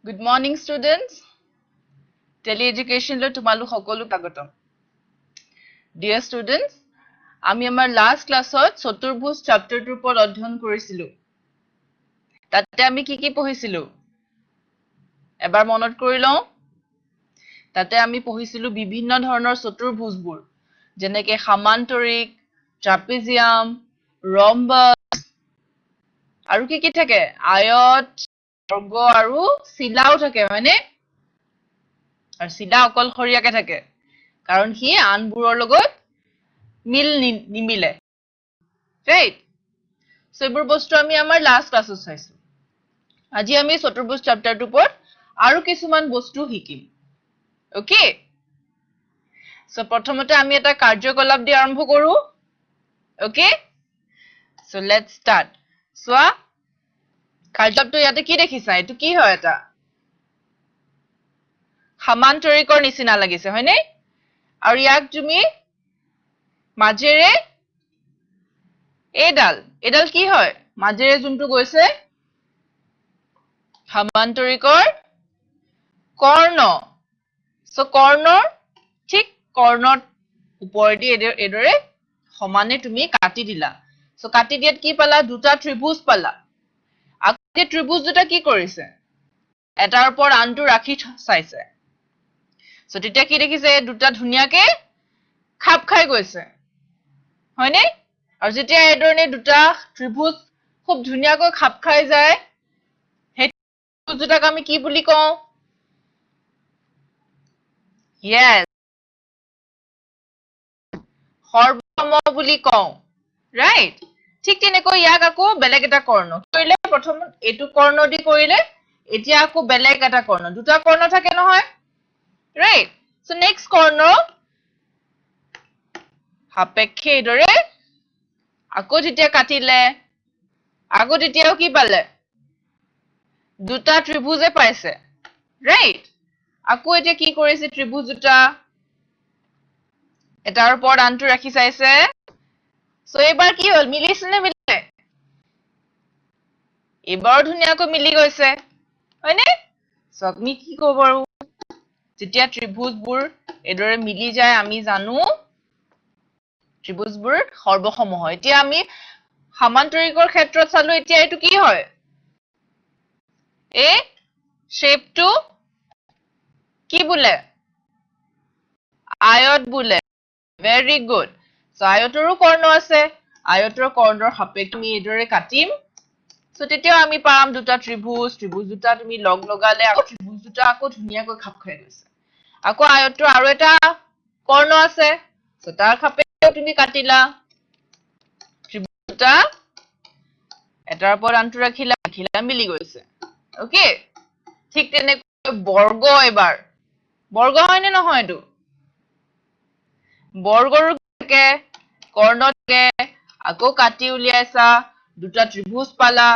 Good morning, students. Tele-education lo tumalu hokolu tagotam. Dear students, আমি আমাৰ last classত চতুৰ্ভুজ chapter টোৰ ওপৰত অধ্যয়ন কৰিছিলো। তাতে আমি কি পঢ়িছিলো? এবাৰ মনত কৰি লওঁ। তাতে আমি পঢ়িছিলো বিভিন্ন ধৰণৰ চতুৰ্ভুজবোৰ, যেনেকে সমান্তৰিক, ট্ৰাপিজিয়াম, ৰম্বাস, আৰু কি থাকে? আয়ত, বৰ্গ আৰু চিলাও থাকে, হয়নে? আৰু চিলা অকলশৰীয়াকে থাকে, কাৰণ সি আনবোৰৰ লগত মিল নিমিলে, right? So এইবোৰ বস্তু আমি আমাৰ last classত চাইছো। আজি আমি চতুৰ্ভুজ chapter টোৰ ওপৰত আৰু কিছুমান বস্তু শিকিম, okay? So প্ৰথমতে আমি এটা কাৰ্যকলাপ দি আৰম্ভ কৰো, okay? So let's start. চোৱা, কাৰ্যকলাপটো ইয়াতে কি দেখিছা? এইটো কি হয় এটা? সমান্তৰিকৰ নিচিনা লাগিছে, হয়নে? আৰু ইয়াক তুমি মাজেৰে এডাল কি হয়? মাজেৰে যোনটো গৈছে সমান্তৰিকৰ কৰ্ণ। So কৰ্ণৰ ঠিক কৰ্ণৰ ওপৰেদি এদৰে সমানে তুমি কাটি দিলা। So কাটি দিয়াত কি পালা? দুটা ত্ৰিভুজ পালা। আকৌ ত্ৰিভুজ দুটা কি কৰিছে? এটাৰ ওপৰত আনটো ৰাখি চাইছে। So তেতিয়া কি দেখিছে? দুটা ধুনীয়াকে খাপ খাই গৈছে, হয়নে? আৰু যেতিয়া এদৰে দুটা ত্ৰিভুজ খুব ধুনীয়াকৈ খাপ খাই যায়, সেই ত্ৰিভুজ দুটাক আমি কি বুলি কওঁ? Yes, সৰ্বসম বুলি কওঁ, right? ঠিক তেনেকৈ ইয়াক আকৌ বেলেগ এটা কৰ্ণ কৰিলে, প্ৰথম এইটো কৰ্ণ দি কৰিলে, এতিয়া আকৌ বেলেগ এটা কৰ্ণ, দুটা কৰ্ণ থাকে নহয়, right? So next কৰ্ণ সাপেক্ষে এইদৰে আকৌ যেতিয়া কাটিলে, আকৌ তেতিয়াও কি পালে? দুটা ত্ৰিভুজে পাইছে, right? আকৌ এতিয়া কি কৰিছে ত্ৰিভুজ দুটা? এটাৰ ওপৰত আনটো ৰাখি চাইছে। So এইবাৰ কি হ'ল? মিলিছে নে মিলিলে? এইবাৰ ধুনীয়াকৈ মিলি গৈছে, হয়নে? So আমি কি ক'ব পাৰো? যেতিয়া ত্ৰিভুজবোৰ এদৰে মিলি যায়, আমি জানো ত্ৰিভুজবোৰ সৰ্বসম হয়। এতিয়া আমি সমান্তৰিকৰ ক্ষেত্ৰত চালো, এতিয়া এইটো কি হয়? এই শেপটো কি বোলে? আয়ত বোলে। Very good. So আয়তৰো কৰ্ণ আছে, আয়তৰ কৰ্ণৰ সাপেক্ষে আমি এইদৰে কাটিম। So তেতিয়াও আমি পাম দুটা ত্ৰিভুজ দুটা তুমি লগালে আকৌ ত্ৰিভুজ দুটা আকৌ ধুনীয়াকৈ খাপ খাই গৈছে। আকৌ আয়তৰ আৰু এটা কৰ্ণ আছে, so তাৰ সাপেক্ষে তুমি কাটিলা। ত্ৰিভুজ দুটা এটাৰ ওপৰত আনটো ৰাখিলা, মিলি গৈছে, okay? ঠিক তেনেকৈ বৰ্গ, এবাৰ বৰ্গ হয় নে নহয়? এইটো বৰ্গৰো থাকে, কৰ্ণ থাকে, আকৌ কাটি উলিয়াইছা, দুটা ত্ৰিভুজ পালা,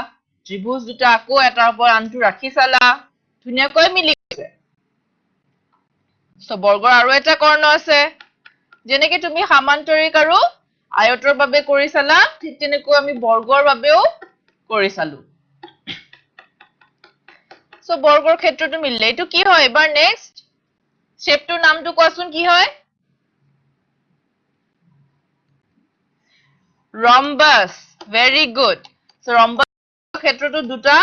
ত্ৰিভুজ দুটা আকৌ এটাৰ ওপৰত আনটো ৰাখি চালা, ধুনীয়াকৈ মিলি গৈছে। So বৰ্গৰ আৰু এটা কৰ্ণ আছে, যেনেকে তুমি সমান্তৰিক আৰু আয়তৰ বাবে কৰি চালা, ঠিক তেনেকৈ আমি বৰ্গৰ বাবেও কৰি চালো। So বৰ্গৰ ক্ষেত্ৰটো মিলিলে, এইটো কি হয়? এবাৰ নেক্সট শেপটোৰ নামটো কোৱাচোন, কি হয়? ৰম্বাস। Very good. So ৰম্বাস ক্ষেত্ৰটো দুটা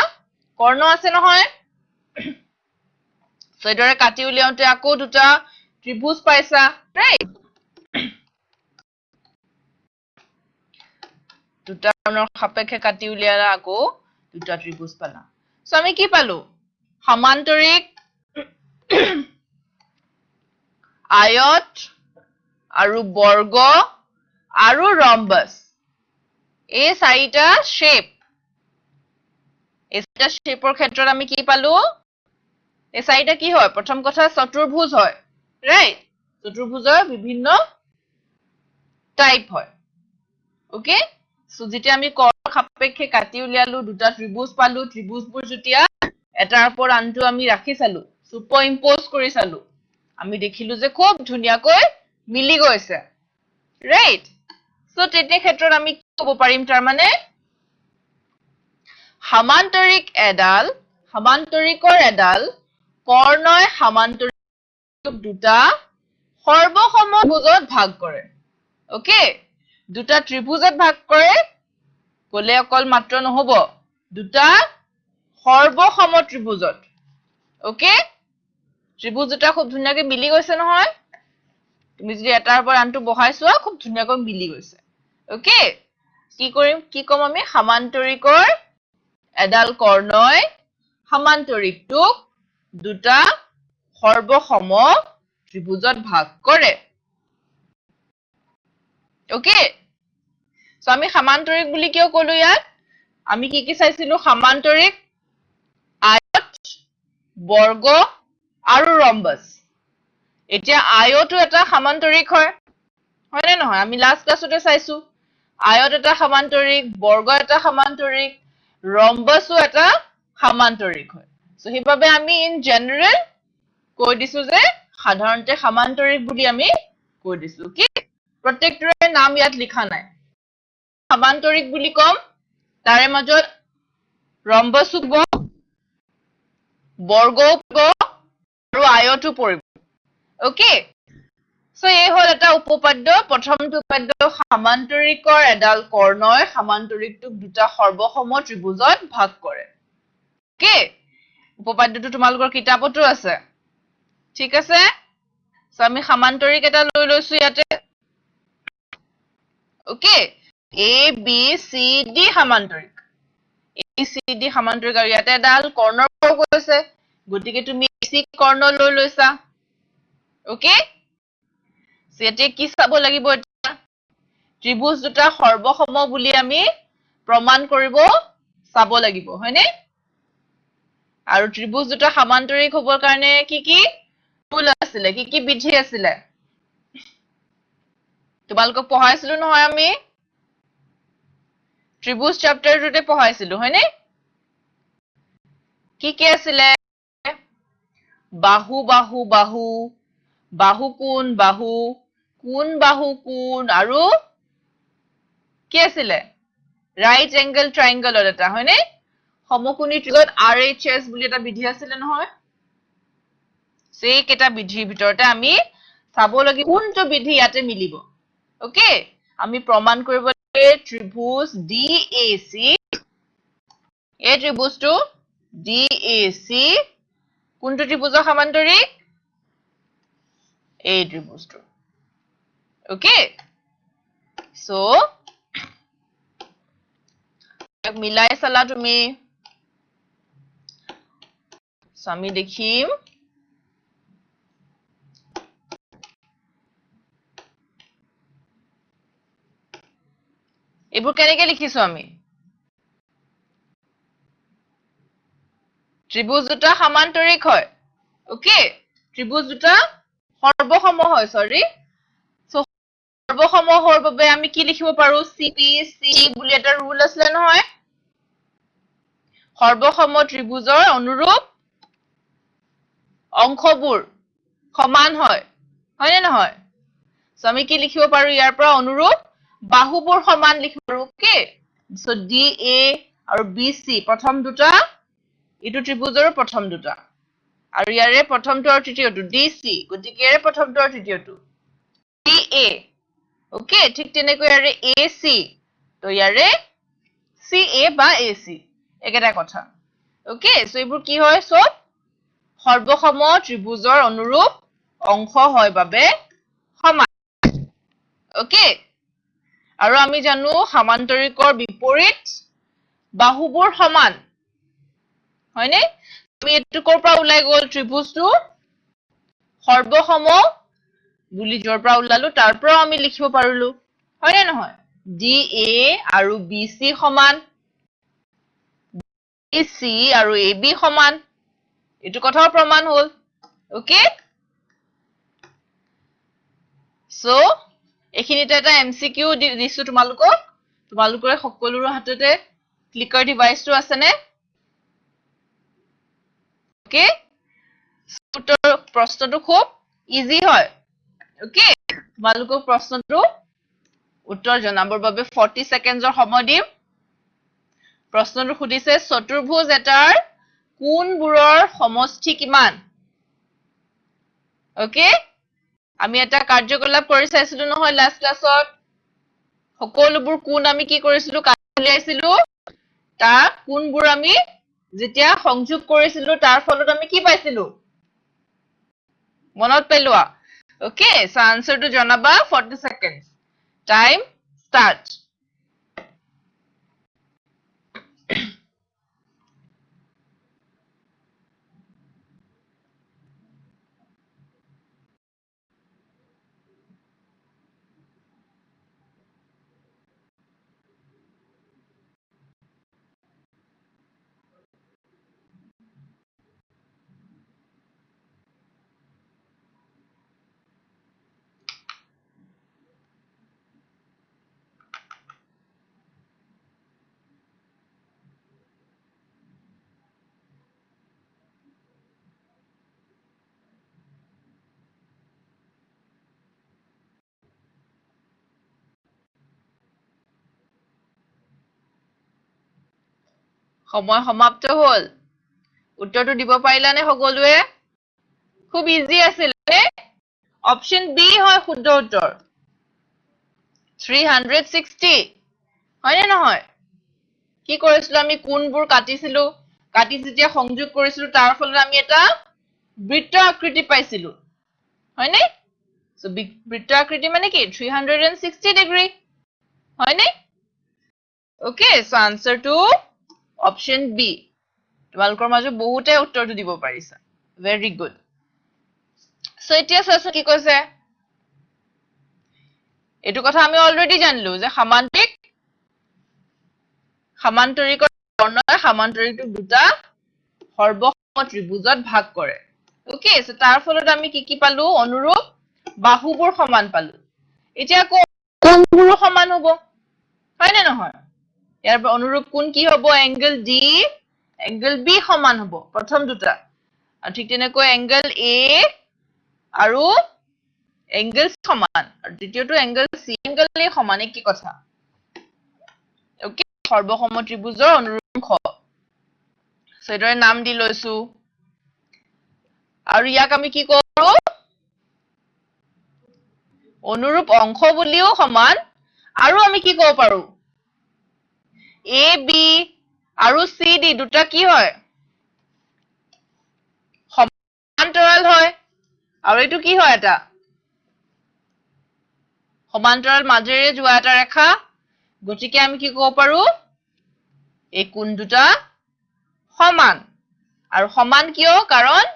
কৰ্ণ আছে নহয়? So এইদৰে কাটি উলিয়াওতে আকৌ দুটা ত্ৰিভুজ পাইছা, right? দুটা কৰ্ণৰ সাপেক্ষে কাটি উলিয়ালা, আকৌ দুটা ত্ৰিভুজ পালা। So আমি কি পালো? সমান্তৰিক, আয়ত আৰু বৰ্গ আৰু ৰম্বাস, এই চাৰিটা শেপ, এই চাৰিটা শেপৰ ক্ষেত্ৰত আমি কি পালো? এই চাৰিটা কি হয়? প্ৰথম কথা চতুৰ্ভুজ হয়, right? চতুৰ্ভুজৰ বিভিন্ন টাইপ হয়, okay? So যেতিয়া আমি কৰ্ণ সাপেক্ষে কাটি উলিয়ালো, দুটা ত্ৰিভুজ পালো, ত্ৰিভুজবোৰ যেতিয়া এটাৰ ওপৰত আনটো আমি ৰাখি চালো, সুপাৰ ইম্পজ কৰি চালো, আমি দেখিলো যে খুব ধুনীয়াকৈ মিলি গৈছে, right? So তেতিয়া ক্ষেত্ৰত আমি কি ক'ব পাৰিম? তাৰ মানে সমান্তৰিক এডাল সামান্তৰিকৰ এডাল কৰ্ণই সামান্তৰিক দুটা সৰ্বসম ত্ৰিভুজত ভাগ কৰে ওকে দুটা ত্ৰিভুজত ভাগ কৰে কলে অকল মাত্ৰ নহব দুটা সৰ্বসম ত্ৰিভুজত ওকে ত্ৰিভুজ দুটা খুব ধুনীয়াকৈ মিলি গৈছে নহয় তুমি যদি এটাৰ পৰা আনটো বহাইছোৱা খুব ধুনীয়াকৈ মিলি গৈছে ওকে কি কম আমি সামান্তৰিকৰ এডাল কৰ্ণই সামান্তৰিকটোক দুটা সৰ্বসম ত্ৰিভুজত ভাগ কৰে ওকে সো আমি সামান্তৰিক বুলি কিয় কলো ইয়াত আমি কি চাইছিলো সামান্তৰিক আয়ত বৰ্গ আৰু ৰম্বস এতিয়া আয়তো এটা সামান্তৰিক হয় হয়নে নহয় আমি লাষ্ট ক্লাছতে চাইছো আয়ত এটা সামান্তৰিক বৰ্গ এটা সামান্তৰিক ৰম্বসও এটা সামান্তৰিক হয় সো হিবাবে আমি ইন জেনাৰেল কৈ দিছো যে সাধাৰণতে সামান্তৰিক বুলি আমি কৈ দিছো কি প্ৰত্যেকটোৰে নাম ইয়াত লিখা নাই সামান্তৰিক বুলি কম তাৰে মাজত ৰম্বসও পৰিব বৰ্গও পৰিব আৰু আয়তো পৰিব ওকে সো এই হল এটা উপপাদ্য প্ৰথমটো উপপাদ্য সামান্তৰিকৰ এডাল কৰ্ণই সামান্তৰিকটোক দুটা সৰ্বসম ত্ৰিভুজত ভাগ কৰে ওকে উপপাদ্যটো তোমালোকৰ কিতাপতো আছে ঠিক আছে সো আমি সামান্তৰিক এটা লৈ লৈছো ইয়াতে okay A B C D সামান্তৰিক এ সি ডি সামান্তৰিক আৰু ইয়াতে এডাল কৰ্ণৰ বৰ্গ আছে গতিকে তুমি সি কৰ্ণ লৈ লৈছা ওকে সেতে কি চাব লাগিব এটা ত্ৰিভুজ দুটা সৰ্বসম বুলি আমি প্ৰমাণ কৰিব চাব লাগিব হয়নে আৰু ত্ৰিভুজ দুটা সামান্তৰিক হ'বৰ কাৰণে কি ৰূল আছিলে কি বিধি আছিলে তোমালোকক পঢ়াইছিলো নহয় আমি ত্ৰিভুজ চ্যাপ্টাৰটোতে পঢ়াইছিলো হয়নে কি আছিলে বাহু বাহু বাহু বাহু কোণ কোণ আৰু কি আছিলে ৰাইট এংগল ট্ৰায়াঙ্গলৰ এটা হয়নে সমকোণী ত্ৰিভুজত RHS বুলি এটা বিধি আছিলে নহয় সেই কেটা বিধিৰ ভিতৰতে আমি চাব লাগিব কোনটো বিধি ইয়াতে মিলিব ওকে আমি প্ৰমাণ কৰিব লাগে ত্ৰিভুজ DAC এই ত্ৰিভুজটো DAC কোনটো ত্ৰিভুজৰ সামান্তৰিক এই ত্ৰিভুজটো ওকে সো মিলাই চালা তুমি আমি দেখিম এইবোৰ কেনেকৈ লিখিছো আমি ত্ৰিভুজ দুটা সামান্তৰিক হয় ওকে ত্ৰিভুজ দুটা সৰ্বসম হয় সৰি সো সৰ্বসম হোৱাৰ বাবে আমি কি লিখিব পাৰো CPC বুলি এটা ৰুল আছে নহয় সৰ্বসম ত্ৰিভুজৰ অনুৰূপ অংশবোৰ সমান হয় হয়নে নহয় সো আমি কি লিখিব পাৰো ইয়াৰ পৰা অনুৰূপ বাহুবোৰ সমান লিখিব পাৰো ওকে সো DA আৰু BC প্ৰথম দুটা ইটো ত্ৰিভুজৰ প্ৰথম দুটা আৰু ইয়াৰে প্ৰথমটো আৰু তৃতীয়টো DC গতিকে ইয়াৰে প্ৰথমটো আৰু তৃতীয়টো DA ওকে ঠিক তেনেকৈ ইয়াৰে AC তো ইয়াৰে CA বা AC একেটা কথা ওকে সো এইবোৰ কি হয় সব সৰ্বসম ত্ৰিভুজৰ অনুৰূপ অংশ হয় বাবে সমান ওকে আৰু আমি জানো সামান্তৰিকৰ বিপৰীত বাহুবোৰ সমান হয়নে তুমি এটো কৰ পৰা ওলাই গল ত্ৰিভুজটো সৰ্বসম বুলি জৰ পৰা ওলালো তাৰ পৰা আমি লিখিব পাৰিলো হয়নে নহয় DA আৰু BC সমান BC আৰু AB সমান এটো কথাও প্ৰমাণ হল ওকে সো এখিনিতে এটা MCQ দিছো তোমালোকৰ সকলোৰ হাততে ক্লিকাৰ ডিভাইসটো আছে নে ওকে প্ৰশ্নটো খুব ইজি হয় ওকে তোমালোকক প্ৰশ্নটো উত্তৰ জনাবৰ বাবে 40 সেকেন্ডৰ সময় দিম প্ৰশ্নটো খুদিছে চতুৰ্ভুজ এটাৰ কোণবোৰৰ সমষ্টি কিমান ওকে আমি এটা কাৰ্যকলাপ কৰি চাইছিলো নহয় লাষ্ট ক্লাছত সকলোবোৰ কোণ আমি কি কৰিছিলো কাটি উলিয়াইছিলো তাৰ কোণবোৰ আমি যেতিয়া সংযোগ কৰিছিলো তাৰ ফলত আমি কি পাইছিলো মনত পেলোৱা ওকে সো আনসাৰটো জনাবা 40 seconds টাইম স্টাৰ্ট সময় সমাপ্ত হল উত্তৰটো দিব পাৰিলানে সকলোৱে খুব ইজি আছিল অপচন বি হয় শুদ্ধ উত্তৰ 360 হয়নে নহয় কি কৰিছিলো আমি কোণবোৰ কাটিছিলো কাটি যেতিয়া সংযোগ কৰিছিলো তাৰ ফলত আমি এটা বৃত্ত আকৃতি পাইছিলো হয়নে সো বৃত্ত আকৃতি মানে কি 360 ডিগ্ৰী হয়নে ওকে সো আনসাৰটো অপচন বি তোমালোকৰ মাজত বহুতে উত্তৰটো দিব পাৰিছা ভেৰি গুড সো এতিয়া চাচোন কি কৈছে এটো কথা আমি অলৰেডি জানিলো যে সমান্তৰিক বৰ্ণনা সমান্তৰিকটো দুটা সৰ্বসম ত্ৰিভুজত ভাগ কৰে ওকে সো তাৰ ফলত আমি কি পালো অনুৰূপ বাহুবোৰ সমান পালো এতিয়া কোণবোৰো সমান হ'ব হয় নে নহয় ইয়াৰ অনুৰূপ কোণ কি হ'ব এংগল ডি এংগল বি সমান হ'ব প্ৰথম দুটা আৰু ঠিক তেনেকৈ এংগল এ আৰু এংগল সমান আৰু দ্বিতীয়টো এংগল সি এংগল এ সমান কি কথা ওকে সৰ্বসম ত্ৰিভুজৰ অনুৰূপ অংশ সেদৰে নাম দি লৈছো আৰু ইয়াক আমি কি কৰো অনুৰূপ অংশ বুলিও সমান আৰু আমি কি ক'ব পাৰো এ বি আৰু সি ডি দুটা কি হয় সমান্তৰাল হয় আৰু এইটো কি হয় এটা সমান্তৰাল মাজেৰে যোৱা এটা ৰেখা গতিকে আমি কি ক'ব পাৰো এই কোণ দুটা সমান আৰু সমান কিয় কাৰণ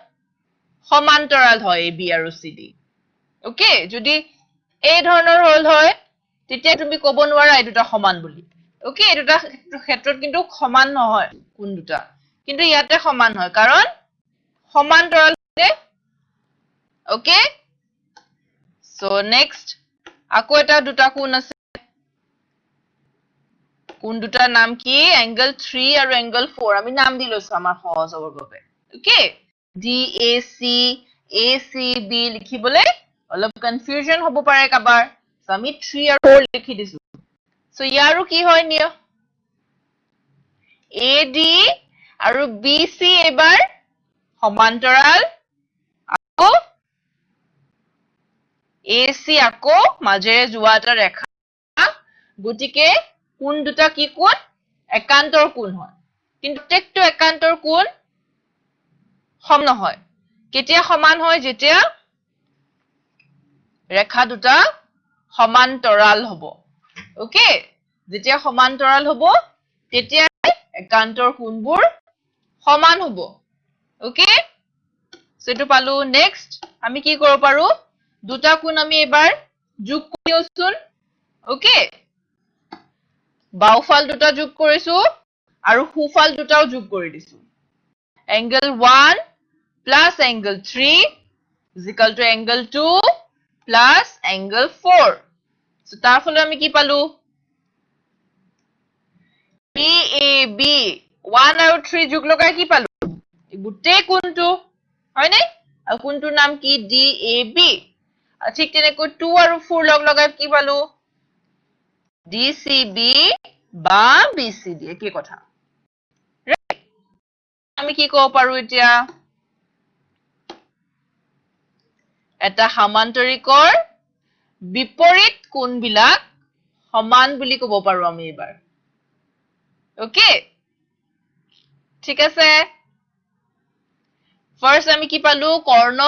সমান্তৰাল হয় এ বি আৰু সি ডি ওকে যদি এই ধৰণৰ হল হয় তেতিয়া তুমি ক'ব নোৱাৰা এই দুটা সমান বুলি ওকে এই দুটা ক্ষেত্ৰত কিন্তু সমান নহয় কোণ দুটা কিন্তু ইয়াতে সমান হয় কাৰণ সমান্তৰাল ওকে সো নেক্সট আকৌ এটা দুটা কোণ আছে কোণ দুটাৰ নাম কি এংগল 3 আৰু এংগল 4 আমি নাম দি লৈছো আমাৰ সহজ হ'বৰ বাবে okay D A C B লিখিবলৈ অলপ কনফিউজন হ'ব পাৰে কাবাৰ সো আমি 3 আৰু 4 লিখি দিছো সো ইয়াৰো কি হয় নিয় এ ডি আৰু বি চি এবাৰ সমান্তৰাল আকৌ এ চি আকৌ মাজেৰে যোৱা এটা ৰেখা গতিকে কোণ দুটা কি কোণ একান্তৰ কোণ হয় কিন্তু প্ৰত্যেকটো একান্তৰ কোণ সম নহয় কেতিয়া সমান হয় যেতিয়া ৰেখা দুটা সমান্তৰাল হ'ব ওকে যেতিয়া সমান্তৰাল হ'ব তেতিয়া একান্তৰ কোণবোৰ সমান হ'ব ওকে সেটো পালো নেক্সট আমি কি কৰিব পাৰো দুটা কোণ আমি এবাৰ যোগ কৰিওচোন ওকে বাওফাল দুটা যোগ কৰিছো আৰু সোফাল দুটাও যোগ কৰি দিছো angle 1 plus angle 3 is equal to angle 2 plus angle 4 so তাৰ ফলে আমি কি পালো BAB 1 আৰু 3 যোগ লগাই কি পালো গুটেই কোণটো হয় নে আৰু কোণটোৰ নাম কি DAB ঠিক তেনেকৈ 2 আৰু 4 লগ লগাই কি পালো DCB বা BCD একে কথা আমি কি ক'ব পাৰো এতিয়া এটা সমান্তৰিকৰ বিপৰীত কোণবিলাক সমান বুলি ক'ব পাৰো আমি এবাৰ ওকে ঠিক আছে ফাৰ্স্ট আমি কি পালো কৰ্ণ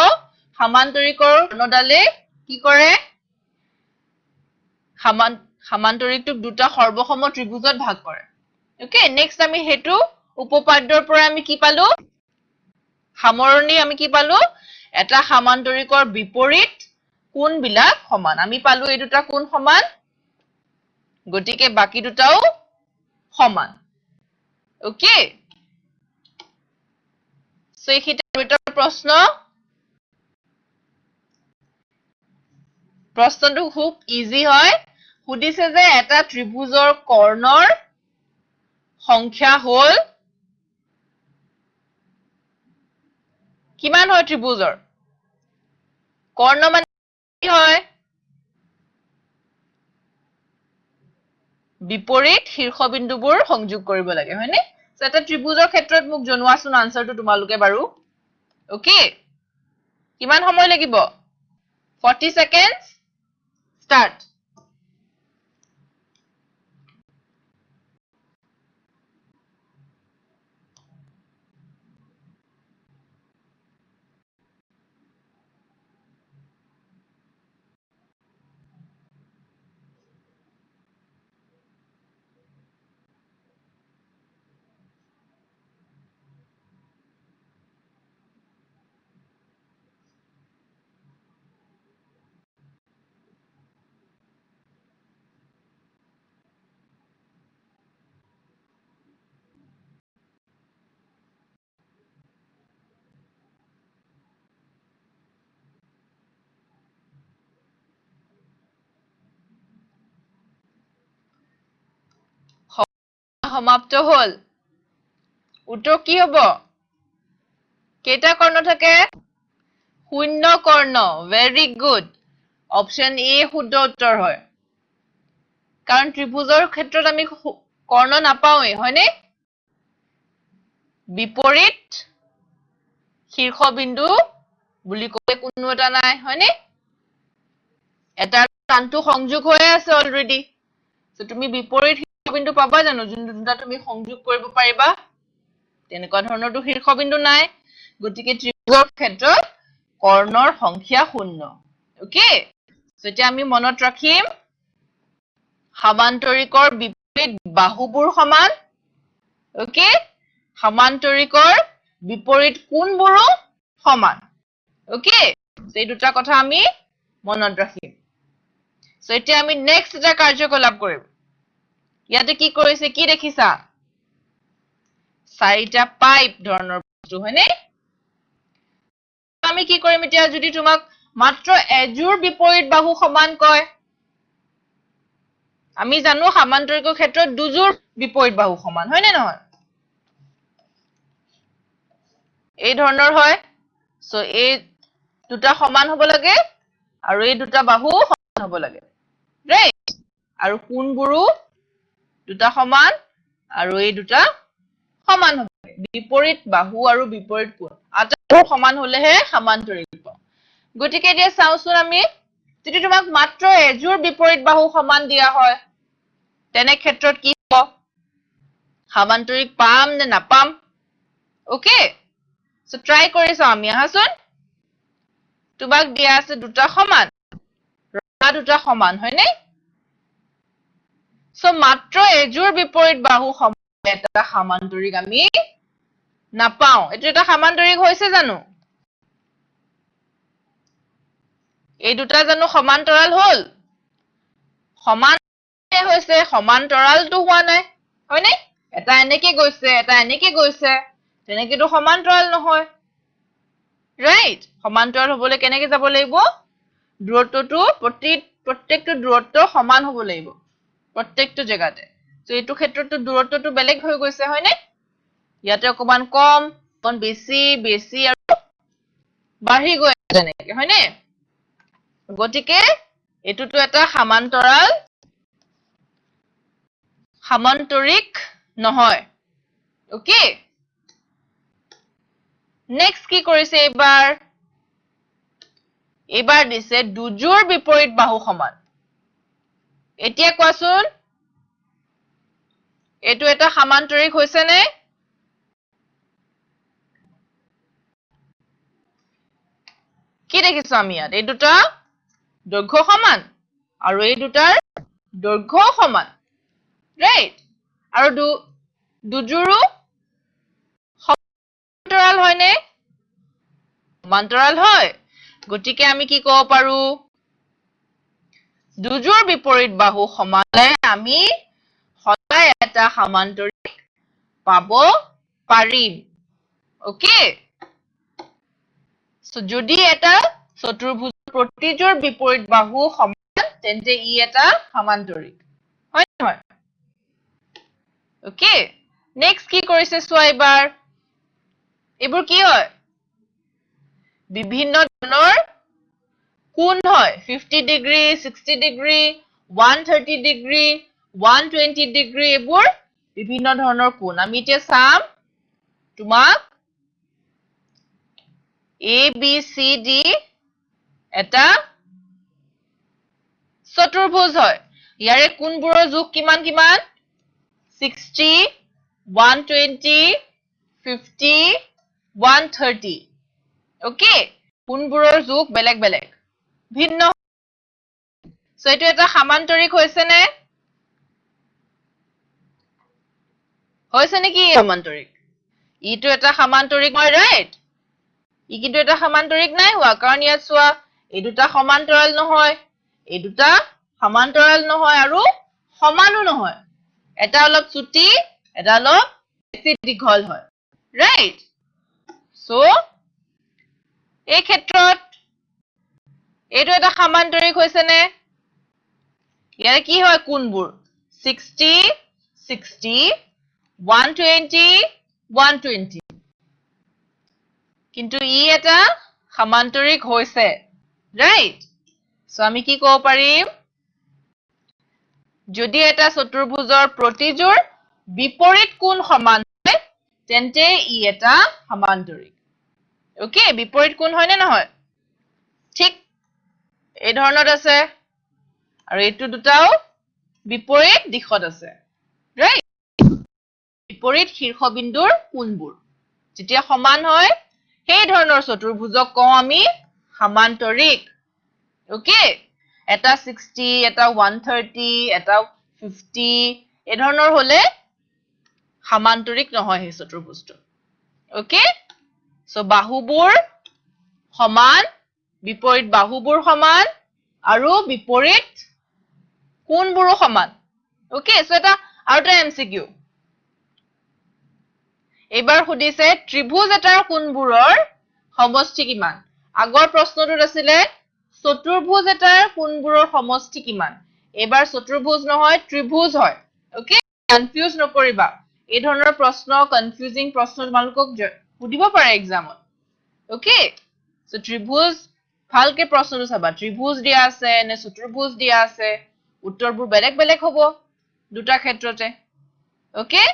সমান্তৰিকৰ কৰ্ণডালে কি কৰে সমান্তৰিকটোক দুটা সৰ্বসম ত্ৰিভুজত ভাগ কৰে ওকে নেক্সট আমি হেতু উপপাদ্যৰ পৰা আমি কি পালো সামৰণি আমি কি পালো এটা সমান্তৰিকৰ বিপৰীত কোণবিলাক সমান আমি পালো এই দুটা কোণ সমান গতিকে বাকি দুটাও সমান ওকে সো এইখিনিৰ প্ৰশ্নটো খুব ইজি হয় সুধিছে যে এটা ত্ৰিভুজৰ কৰ্ণৰ সংখ্যা হল কিমান হয় ত্ৰিভুজৰ কৰ্ণ মানে কি হয় বিপৰীত শীৰ্ষবিন্দুবোৰ সংযোগ কৰিব লাগে হয়নে সো এটা ত্ৰিভুজৰ ক্ষেত্ৰত মোক জনোৱাচোন আনসাৰটো তোমালোকে বাৰু ওকে কিমান সময় লাগিব 40 seconds start সমাপ্ত হল উত্তৰ কি হ'ব কেইটা কৰ্ণ থাকে শূন্য কৰ্ণ ভেৰি গুড অপচন এ শুদ্ধ উত্তৰ হয় কাৰণ ত্ৰিভুজৰ ক্ষেত্ৰত আমি কৰ্ণ নাপাওঁৱে হয়নে বিপৰীত শীৰ্ষবিন্দু বুলি ক'লে কোনো এটা নাই হয়নে এটা টানটো সংযোগ হৈ আছে অলৰেডি সো তুমি বিপৰীত শীৰ্ষবিন্দু পাবা জানো যোনটো দুটা তুমি সংযোগ কৰিব পাৰিবা তেনেকুৱা ধৰণৰটো শীৰ্ষবিন্দু নাই গতিকে ত্ৰিভুজৰ ক্ষেত্ৰত কৰ্ণৰ সংখ্যা শূন্য ওকে সো এতিয়া আমি মনত ৰাখিম সমান্তৰিকৰ বিপৰীত বাহুবোৰ সমান ওকে সমান্তৰিকৰ বিপৰীত কোণবোৰো সমান ওকে এই দুটা কথা আমি মনত ৰাখিম সো এতিয়া আমি নেক্সট এটা কাৰ্যকলাপ কৰিম ইয়াতে কি কৰিছে কি দেখিছা চাৰিটা পাইপ ধৰণৰ বস্তু হয়নে আমি কি কৰিম এতিয়া যদি তোমাক মাত্ৰ এজোৰ বিপৰীত বাহু সমান কয় আমি জানো সমান্তৰিকৰ ক্ষেত্ৰত দুজোৰ বিপৰীত বাহু সমান হয় নে নহয় এই ধৰণৰ হয় সো এই দুটা সমান হ'ব লাগে আৰু এই দুটা বাহু সমান হ'ব লাগে ৰাইট আৰু কোণবোৰো দুটা সমান আৰু এই দুটা সমান হ'ব বিপৰীত বাহু আৰু বিপৰীত কোণ আটাইবোৰ সমান হলেহে সমান্তৰিক পাওঁ গতিকে এতিয়া চাওচোন আমি যদি তোমাক মাত্ৰ এজোৰ বিপৰীত বাহু সমান দিয়া হয় তেনে ক্ষেত্ৰত কি হ'ব সমান্তৰিক পাম নে নাপাম ওকে সো ট্ৰাই কৰি চাও আমি আহাচোন তোমাক দিয়া আছে দুটা সমান ৰঙা দুটা সমান হয়নে সো মাত্ৰ এজোৰ বিপৰীত বাহু সমান এটা সমান্তৰিক আমি নাপাও এটো এটা সমান্তৰিক হৈছে জানো এই দুটা জানো সমান্তৰাল হল সমান হৈছে সমান্তৰালটো হোৱা নাই হয়নে এটা এনেকে গৈছে তেনেকেতো সমান্তৰাল নহয় ৰাইট সমান্তৰাল হ'বলৈ কেনেকে যাব লাগিব দূৰত্বটো প্ৰত্যেকটো দূৰত্ব সমান হ'ব লাগিব প্ৰত্যেকটো জেগাতে সো এইটো ক্ষেত্ৰতো দূৰত্বটো বেলেগ হৈ গৈছে হয়নে ইয়াতে অকমান কম অকন বেছি আৰু বাঢ়ি গৈ আছে তেনেকে হয়নে গতিকে এটোটো এটা সমান্তৰিক নহয় ওকে নেক্সট কি কৰিছে এবাৰ দিছে দুজোৰ বিপৰীত বাহু সমান এতিয়া কোৱাচোন এটো এটা সমান্তৰিক হৈছে নে কি দেখিছো আমি ইয়াত এই দুটা দৈৰ্ঘ্য সমান আৰু এই দুটাৰ দৈৰ্ঘ্য সমান ৰাইট আৰু দুজোৰো সমান্তৰাল হয়নে সমান্তৰাল হয় গতিকে আমি কি ক'ব পাৰো দুজোৰ বিপৰীত বাহু সমানে আমি সদায় এটা সমান্তৰিক পাব পাৰিম ওকে সো যদি এটা চতুৰ্ভুজ প্ৰতিজোৰ বিপৰীত বাহু সমান তেন্তে ই এটা সমান্তৰিক হয় নহয় ওকে নেক্সট কি কৰিছে চোৱা এবাৰ কি হয় বিভিন্ন ধৰণৰ কোণ হয় 50 ডিগ্ৰী 60 ডিগ্ৰী 130 ডিগ্ৰী 120 ডিগ্ৰী এবোৰ বিভিন্ন ধৰণৰ কোণ আমি এতিয়া চাম তোমাক A B C D এটা চতুৰ্ভুজ হয় ইয়াৰে কোণবোৰৰ যোগ কিমান 60 120 50 130 ওকে কোণবোৰৰ যোগ বেলেগ বেলেগ ভিন্ন সো এটো এটা সমান্তৰিক হৈছে নেকি সমান্তৰিক ইটো এটা সমান্তৰিক হয় ৰাইট ই কিন্তু এটা সমান্তৰিক নাই হোৱা কাৰণ ইয়াত চোৱা এই দুটা সমান্তৰাল নহয় এই দুটা সমান্তৰাল নহয় আৰু সমানো নহয় এটা অলপ চুটি এটা অলপ বেছি দীঘল হয় ৰাইট সো এই ক্ষেত্ৰত এইটো এটা সমান্তৰিক হৈছে নে ইয়াৰে কি হয় কোণবোৰ 60 60 120 120 কিন্তু ই এটা সমান্তৰিক হৈছে ৰাইট সো আমি কি ক'ব পাৰিম যদি এটা চতুৰ্ভুজৰ প্ৰতিজোৰ বিপৰীত কোণ সমান হয় তেন্তে ই এটা সমান্তৰিক ওকে বিপৰীত কোণ হয় নে নহয় ঠিক এই ধৰণত আছে আৰু এইটো দুটাও বিপৰীত দিশত আছে ৰাইট বিপৰীত শীৰ্ষবিন্দুৰ কোণবোৰ যেতিয়া সমান হয় সেই ধৰণৰ চতুৰ্ভুজক কওঁ আমি সমান্তৰিক ওকে এটা 60 এটা 130 এটা 50 এই ধৰণৰ হলে সমান্তৰিক নহয় সেই চতুৰ্ভুজটো ওকে সো বাহুবোৰ সমান বিপৰীত বাহুবোৰ সমান আৰু বিপৰীত কোণবোৰো সমান ওকে সো এটা আৰু এটা এমসিকিউ এবাৰ সুধিছে ত্ৰিভুজ এটাৰ কোণবোৰৰ সমষ্টি কিমান আগৰ প্ৰশ্নটোত আছিলে চতুৰ্ভুজ এটাৰ কোণবোৰৰ সমষ্টি কিমান এবাৰ চতুৰ্ভুজ নহয় ত্ৰিভুজ হয় ওকে কনফিউজ নকৰিবা এই ধৰণৰ প্ৰশ্ন কনফিউজিং প্ৰশ্ন তোমালোকক সুধিব পাৰে এক্সামত ওকে সো ত্ৰিভুজ ভালকে প্ৰশ্নটো চাবা ত্ৰিভুজ দিয়া আছে নে চতুৰ্ভুজ দিয়া আছে উত্তৰবোৰ বেলেগ বেলেগ হ'ব দুটা ক্ষেত্ৰতে ওকে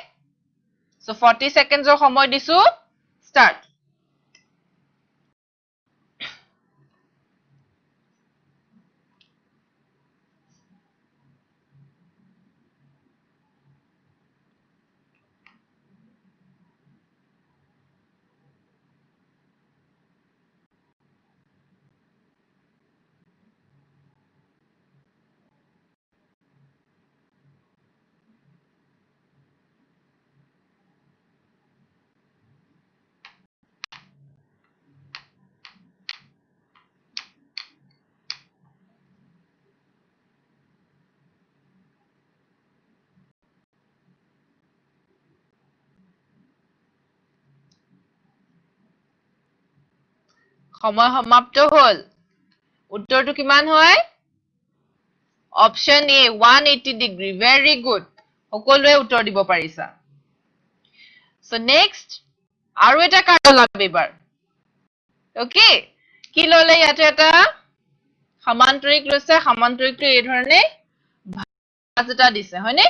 So 40 seconds of সময় দিছো start সময় সমাপ্ত হল উত্তৰটো কিমান হয় option A 180 degree very good সকলোৱে উত্তৰ দিব পাৰিছা সো নেক্সট আৰু এটা কাৰ্ড ওলাব এবাৰ ওকে কি ললে ইয়াতে এটা সমান্তৰিক লৈছে সমান্তৰিকটো এই ধৰণে ভাঁজ এটা দিছে হয়নে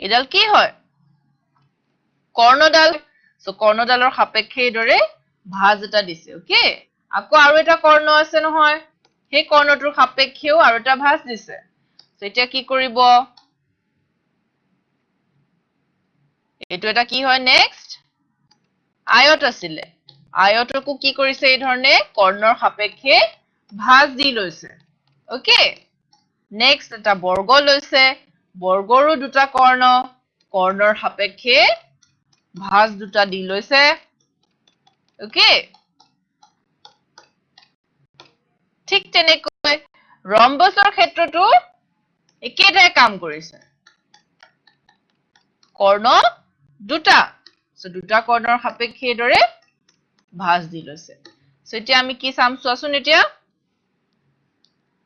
এডাল কি হয় কৰ্ণডাল সো কৰ্ণডালৰ সাপেক্ষে এদৰে ভাঁজ এটা দিছে ওকে আকৌ আৰু এটা কৰ্ণ আছে নহয় সেই কৰ্ণটোৰ সাপেক্ষেও আৰু এটা ভাঁজ দিছে সো এতিয়া কি কৰিব এটো এটা কি হয় নেক্সট আয়ত আছিলে আয়তকো কি কৰিছে এই ধৰণে কৰ্ণৰ সাপেক্ষে ভাঁজ দি লৈছে ওকে নেক্সট এটা বৰ্গ লৈছে বৰ্গৰো দুটা কৰ্ণ কৰ্ণৰ সাপেক্ষে ভাঁজ দুটা দি লৈছে ওকে ঠিক তেনেকৈ ৰম্বছৰ ক্ষেত্ৰতো একেটাই কাম কৰিছে কৰ্ণ দুটা সো দুটা কৰ্ণৰ সাপেক্ষে এদৰে ভাঁজ দি লৈছে সো এতিয়া আমি কি চাম চোৱাচোন এতিয়া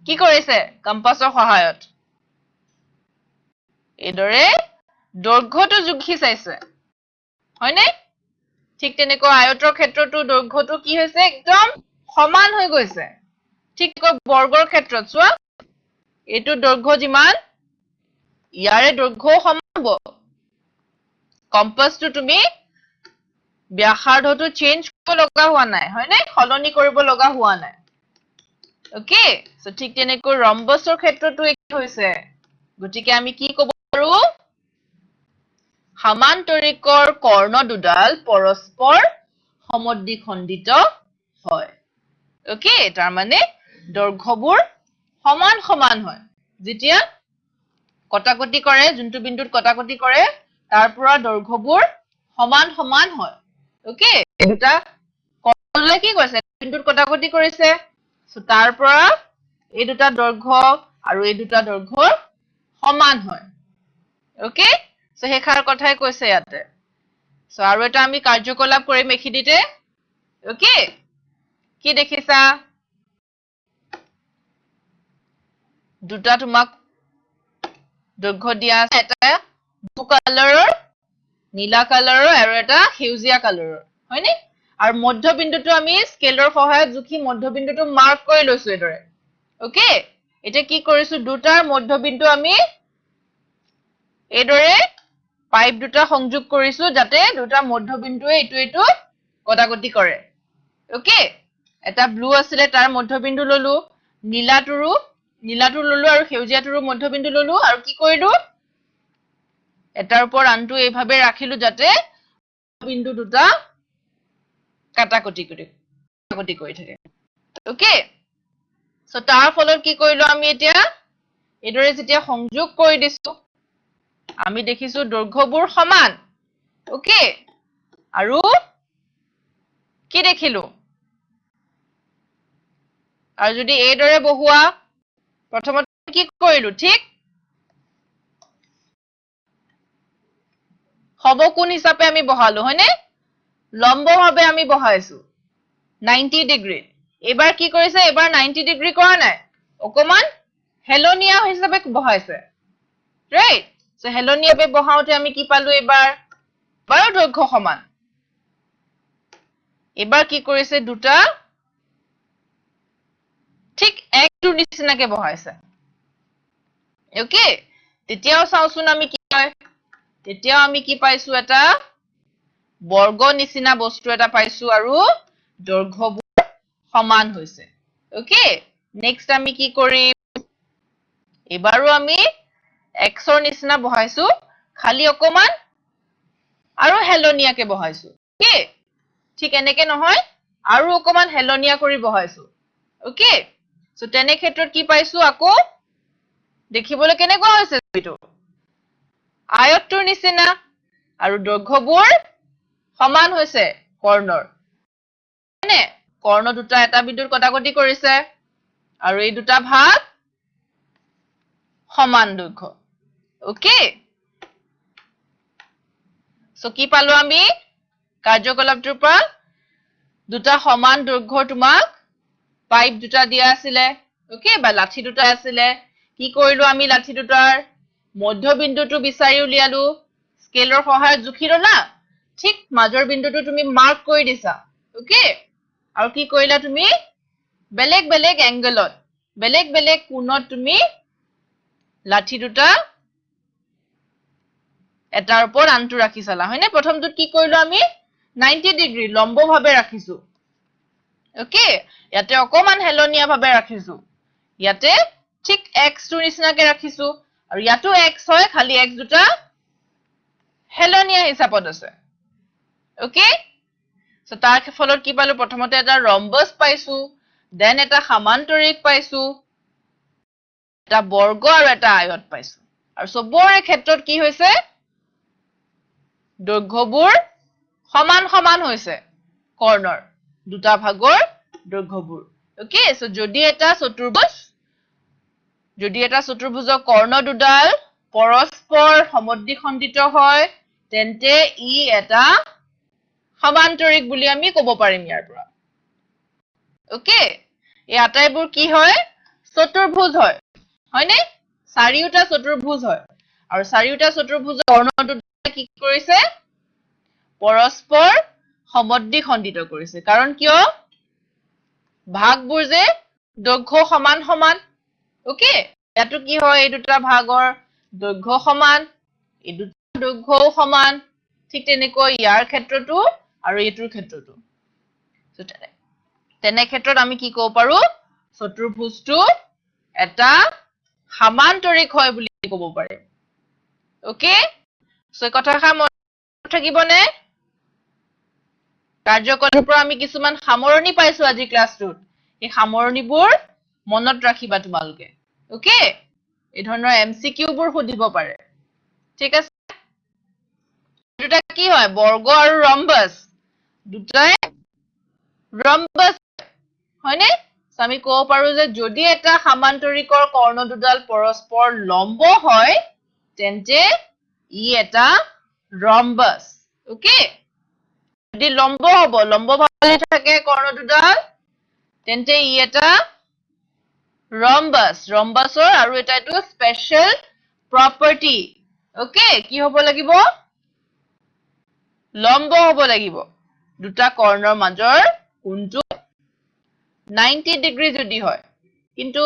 কি কৰিছে কম্পাছৰ সহায়ত এদৰে দৈৰ্ঘ্যটো জুখি চাইছে হয়নে ঠিক তেনেকৈ আয়তৰ ক্ষেত্ৰতো দৈৰ্ঘ্যটো কি হৈছে একদম সমান হৈ গৈছে ঠিক বৰ্গৰ ক্ষেত্ৰত চোৱা এটো দৈৰ্ঘ্য যিমান ইয়াৰে দৈৰ্ঘ্য সমান হ'ব কম্পাছটো তুমি ব্যাসাৰ্ধটো চেঞ্জ কৰিব লগা হোৱা নাই হয়নে সলনি কৰিব লগা হোৱা নাই ওকে সো ঠিক তেনেকৈ ৰম্বছৰ ক্ষেত্ৰতো একে হৈছে গতিকে আমি কি ক'ব পাৰো সমান্তৰিকৰ কৰ্ণ দুডাল পৰস্পৰ সমদ্বিখণ্ডিত হয় ওকে তাৰ মানে দৈৰ্ঘ্যবোৰ সমান সমান হয় যেতিয়া কটাকটি কৰে যোনটো বিন্দুত কটাকটি কৰে তাৰ পৰা দৈৰ্ঘ্যবোৰ সমান সমান হয় ওকে এটা কৰ্ণলৈ কি কৰিছে বিন্দুত কটাকটি কৰিছে সো তাৰ পৰা এই দুটা দৈৰ্ঘ্য আৰু এই দুটা দৈৰ্ঘ্য সমান হয় ওকে সো হেখাৰ কথাই কৈছে ইয়াতে সো আৰু এটা আমি কাৰ্যকলাপ কৰিম এখিনিতে ওকে কি দেখিছা দুটা তোমাক দৈৰ্ঘ্য দিয়া আছে এটা ব্লু কালাৰৰ নীলা কালাৰৰ আৰু এটা সেউজীয়া কালাৰৰ হয়নে আৰু মধ্যবিন্দুটো আমি স্কেলৰ সহায়ত জুখি মধ্যবিন্দুটো মাৰ্ক কৰি লৈছো এদৰে ওকে এটা কি কৰিছো দুটাৰ মধ্যবিন্দু আমি এদৰে পাইপ দুটা সংযোগ কৰিছো যাতে দুটা মধ্যবিন্দুৱে এটো কটাকটি কৰে ওকে এটা ব্লু আছিলে তাৰ মধ্যবিন্দু ললো নীলাটো ললো আৰু সেউজীয়াটোৰ মধ্যবিন্দু ললো আৰু কি কৰিলো এটাৰ ওপৰ আনটো এইভাবে ৰাখিলো যাতে বিন্দু দুটা কটাকটি কৰি থাকে ওকে সো তাৰ ফলত কি কৰিলো আমি এতিয়া এদৰে যেতিয়া সংযোগ কৰি দিছো আমি দেখিছো দৈৰ্ঘ্যবোৰ সমান ওকে আৰু কি দেখিলো আৰু যদি এইদৰে বহুৱা প্ৰথমতে কি কৰিলো ঠিক সমকোণ হিচাপে আমি বহালো হয়নে লম্বভাৱে আমি বহাইছো 90 ডিগ্ৰী এবাৰ কি কৰিছে এবাৰ 90 ডিগ্ৰী কৰা নাই অকমান হেলনিয়া হিচাপে বহাইছে ৰাইট সো হেলনিয়াবে বহাওতে আমি কি পালো এবাৰ বাৰ দৈৰ্ঘ্য সমান এবাৰ কি কৰিছে দুটা ঠিক একটোৰ নিচিনাকে বহাইছে ওকে তেতিয়াও চাওচোন আমি কি হয় তেতিয়াও আমি কি পাইছো এটা বৰ্গ নিচিনা বস্তু এটা পাইছো আৰু দৈৰ্ঘ্যবোৰ সমান হৈছে ওকে নেক্সট আমি কি কৰিম এবাৰো আমি এক্সৰ নিচিনা বহাইছো খালি অকমান আৰু হেলনিয়াকে বহাইছো ওকে ঠিক এনেকে নহয় আৰু অকমান হেলনিয়া কৰি বহাইছো ওকে সো তেনে ক্ষেত্ৰত কি পাইছো আকৌ দেখিবলৈ কেনেকুৱা হৈছে এটো আয়তটোৰ নিচিনা আৰু দৈৰ্ঘ্যবোৰ সমান হৈছে কৰ্ণৰ মানে কৰ্ণ দুটা এটা বিন্দুত কটাকটি কৰিছে আৰু এই দুটা ভাগ সমান দৈৰ্ঘ্য ওকে সো কি পালো আমি কাৰ্যকলাপটোৰ পৰা দুটা সমান দৈৰ্ঘ্যৰ তোমাক পাইপ দুটা দিয়া আছিলে ওকে বা লাঠি দুটা আছিলে কি কৰিলো আমি লাঠি দুটাৰ মধ্যবিন্দুটো বিচাৰি উলিয়ালো স্কেলৰ সহায়ত জুখি ললা ঠিক মাজৰ বিন্দুটো তুমি মাৰ্ক কৰি দিছা ওকে আৰু কি কৰিলা তুমি বেলেগ বেলেগ এংগলত বেলেগ বেলেগ কোণত তুমি লাঠি দুটা এটাৰ ওপৰত আনটো ৰাখি চালা হয়নে প্ৰথমটোত কি কৰিলো আমি 90 ডিগ্ৰী লম্বভাৱে ৰাখিছো ওকে ইয়াতে অকমান হেলনীয়া ভাৱে ৰাখিছো ইয়াতে ঠিক x টোৰ নিচিনাকে ৰাখিছো আৰু ইয়াতো x হয় খালি x দুটা হেলনীয়া হিচাপত আছে ওকে সো তাৰ ফলত কি পালো প্ৰথমতে এটা ৰম্বাস পাইছো দেন এটা সমান্তৰিক পাইছো এটা বৰ্গ আৰু এটা আয়ত পাইছো আৰু সবৰে ক্ষেত্ৰত কি হৈছে দৈৰ্ঘ্যবোৰ সমান সমান হৈছে কৰ্ণৰ দুটা ভাগৰ দৈৰ্ঘ্যবোৰ ওকে সো যদি এটা চতুৰ্ভুজৰ কৰ্ণ দুডাল পৰস্পৰ সমদ্বিখণ্ডিত হয় তেন্তে ই এটা সমান্তৰিক বুলি আমি ক'ব পাৰিম ইয়াৰ পৰা ওকে এই আটাইবোৰ কি হয় চতুৰ্ভুজ হয় হয়নে চাৰিওটা চতুৰ্ভুজ হয় আৰু চাৰিওটা চতুৰ্ভুজৰ কৰ্ণ দুডাল কি কৰিছে পৰস্পৰ সমদ্বিখণ্ডিত কৰিছে কাৰণ কিয় ভাগবোৰ যে দৈৰ্ঘ্য সমান সমান ওকে ইয়াতো কি হয় এই দুটা ভাগৰ দৈৰ্ঘ্য সমান এই দুটা দৈৰ্ঘ্যও সমান ঠিক তেনেকৈ ইয়াৰ ক্ষেত্ৰতো আৰু এইটোৰ ক্ষেত্ৰতো তেনে ক্ষেত্ৰত আমি কি ক'ব পাৰো চতুৰ্ভুজটো এটা সমান্তৰিক হয় বুলি ক'ব পাৰে ওকে সো কথাষাৰ মনত থাকিবনে কাৰ্যকলাপৰ পৰা আমি কিছুমান সামৰণি পাইছো আজি ক্লাছটোত এই সামৰণিবোৰ মনত ৰাখিবা তোমালোকে ওকে এই ধৰণৰ এমসিকিউ বোৰ সুধিব পাৰে ঠিক আছে দুটা কি হয় বৰ্গ আৰু ৰম্বাস দুটাই ৰম্বাস হয়নে আমি ক'ব পাৰো যে যদি এটা সমান্তৰিকৰ কৰ্ণ দুডাল পৰস্পৰ লম্ব হয় তেন্তে ই এটা ৰম্বাস ওকে যদি লম্ব হ'ব লম্বভাৱে থাকে কৰ্ণ দুডাল তেন্তে ই এটা ৰম্বাসৰ আৰু এটা এইটো স্পেশাল প্ৰপাৰ্টি ওকে কি হ'ব লাগিব লম্ব হ'ব লাগিব দুটা কৰ্ণৰ মাজৰ কোণটো 90 ডিগ্ৰী যদি হয় কিন্তু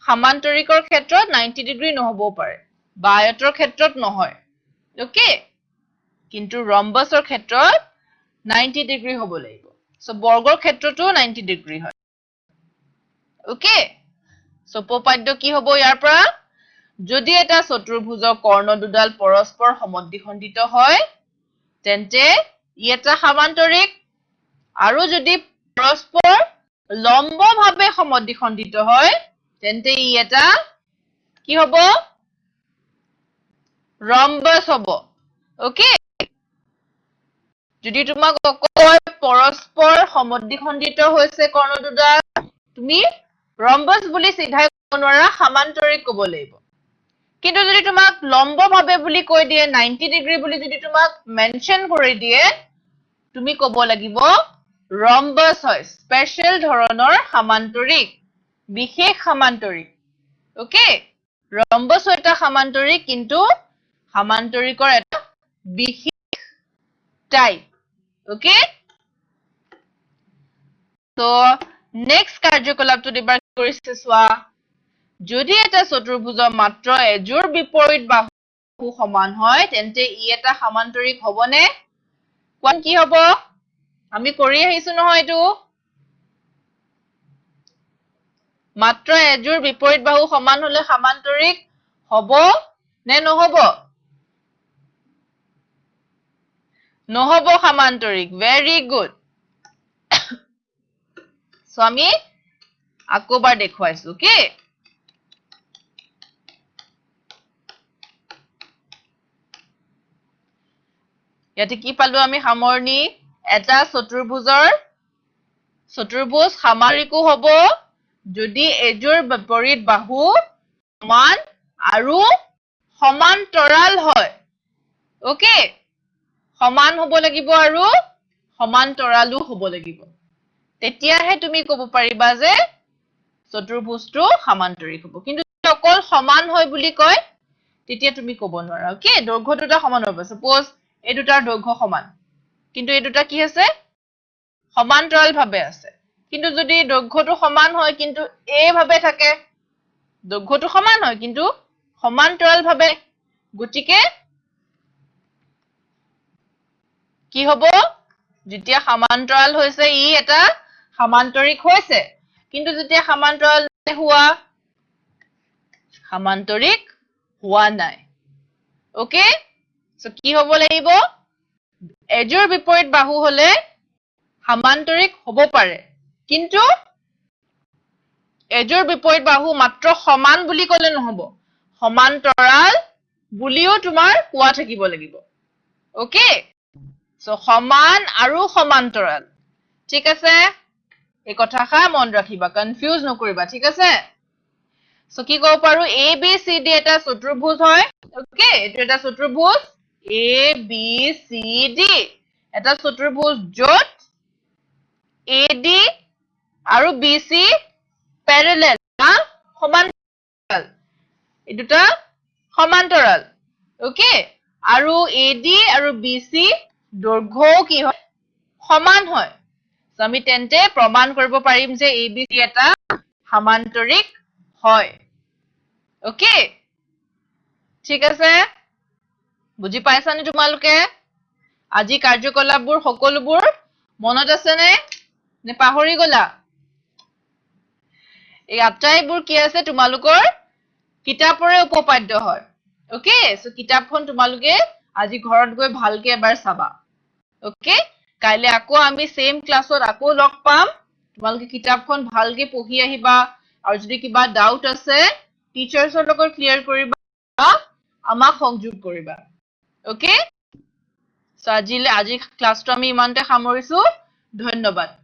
সমান্তৰিকৰ ক্ষেত্ৰত 90 ডিগ্ৰী নহবও পাৰে বা আয়তৰ ক্ষেত্ৰত নহয় ওকে কিন্তু ৰম্বাসৰ ক্ষেত্ৰত 90 ডিগ্ৰী হ'ব লাগিব সো বৰ্গৰ ক্ষেত্ৰতো 90 ডিগ্ৰী হয় ওকে সো উপপাদ্য কি হ'ব ইয়াৰ পৰা যদি এটা চতুৰ্ভুজৰ কৰ্ণ দুডাল পৰস্পৰ সমদ্বিখণ্ডিত হয় তেন্তে ই এটা সমান্তৰিক আৰু যদি পৰস্পৰ লম্বভাৱে সমদ্বিখণ্ডিত হয় তেন্তে ই এটা কি হ'ব ৰম্বাস হ'ব ওকে যদি তোমাক কয় পৰস্পৰ সমদ্বিখণ্ডিত হৈছে কৰ্ণ দুডাল তুমি ৰম্বাস বুলি চিধাই ক'ব নোৱাৰা সমান্তৰিক ক'ব লাগিব কিন্তু যদি তোমাক লম্বভাৱে বুলি কৈ দিয়ে 90 ডিগ্ৰী বুলি যদি তোমাক মেনশন কৰি দিয়ে তুমি ক'ব লাগিব ৰম্বাস হয় স্পেশাল ধৰণৰ সমান্তৰিক বিশেষ সমান্তৰিক ওকে ৰম্বাস এটা সমান্তৰিক কিন্তু সমান্তৰিকৰ এটা বিশেষ টাইপ ওকে তো নেক্সট কাৰ্যকলাপটো এবাৰ কৰিছে চোৱা যদি এটা চতুৰ্ভুজৰ মাত্ৰ এযোৰ বিপৰীত বাহু সমান হয় তেন্তে ই এটা সমান্তৰিক হ'বনে কোন কি হ'ব আমি কৰি আহিছো নহয় এইটো মাত্ৰ এযোৰ বিপৰীত বাহু সমান হলে সমান্তৰিক হ'ব নে নহ'ব নহ'ব সমান্তৰিক ভেৰি গুড সো আমি আকৌবাৰ দেখুৱাইছো ওকে ইয়াতে কি পালো আমি সামৰণি এটা চতুৰ্ভুজ সমান্তৰিকো হ'ব যদি এযোৰ বিপৰীত বাহু সমান আৰু সমান্তৰাল হয় ওকে সমান হ'ব লাগিব আৰু সমান্তৰালও হ'ব লাগিব তেতিয়াহে তুমি ক'ব পাৰিবা যে চতুৰ্ভুজটো সমান্তৰিক হ'ব কিন্তু অকল সমান হয় বুলি কয় তেতিয়া তুমি ক'ব নোৱাৰা ওকে দৈৰ্ঘ্য দুটা সমান হ'ব সাপোজ এই দুটাৰ দৈৰ্ঘ্য সমান কিন্তু এই দুটা কি আছে সমান্তৰাল ভাৱে আছে কিন্তু যদি দৈৰ্ঘ্যটো সমান হয় কিন্তু এই ভাৱে থাকে দৈৰ্ঘ্যটো সমান হয় কিন্তু সমান্তৰাল ভাৱে গতিকে কি হ'ব যেতিয়া সমান্তৰাল হৈছে ই এটা সমান্তৰিক হৈছে কিন্তু যেতিয়া সমান্তৰাল হোৱা সমান্তৰিক হোৱা নাই ওকে সো কি হ'ব লাগিব এজৰ বিপৰীত বাহু হলে সমান্তৰিক হ'ব পাৰে কিন্তু এজৰ বিপৰীত বাহু মাত্ৰ সমান বুলি ক'লে নহব সমান্তৰাল বুলিও তোমাৰ কোৱা থাকিব লাগিব ওকে সো সমান আৰু সমান্তৰাল ঠিক আছে এই কথাষা মন ৰাখিবা কনফিউজ নকৰিবা ঠিক আছে সো কি ক'ব পাৰো a b c d এটা চতুৰ্ভুজ হয় ওকে এটো এটা চতুৰ্ভুজ a b c d এটা চতুৰ্ভুজ যত AD আৰু BC parallel সমান্তৰাল এই দুটা সমান্তৰাল ওকে আৰু AD আৰু BC দৈৰ্ঘ্যও কি হয় সমান হয় সো আমি তেন্তে প্ৰমাণ কৰিব পাৰিম যে ABC এটা সমান্তৰিক হয় ওকে ঠিক আছে বুজি পাইছানে তোমালোকে আজি কাৰ্যকলাপবোৰ সকলোবোৰ মনত আছে নে পাহৰি গলা এই আটাইবোৰ কি আছে তোমালোকৰ কিতাপৰে উপপাদ্য হয় ওকে সো কিতাপখন তোমালোকে আজি ঘৰত গৈ ভালকে এবাৰ চাবা ওকে কাইলে আকৌ আমি সেম ক্লাছত আকৌ লগ পাম তোমালোকে কিতাপখন ভালকে পঢ়ি আহিবা আৰু যদি কিবা ডাউট আছে টিচাৰ্ছৰ লগত ক্লিয়াৰ কৰিবা আমাক সংযোগ কৰিবা ওকে সো আজি ক্লাছটো আমি ইমানতে সামৰিছো ধন্যবাদ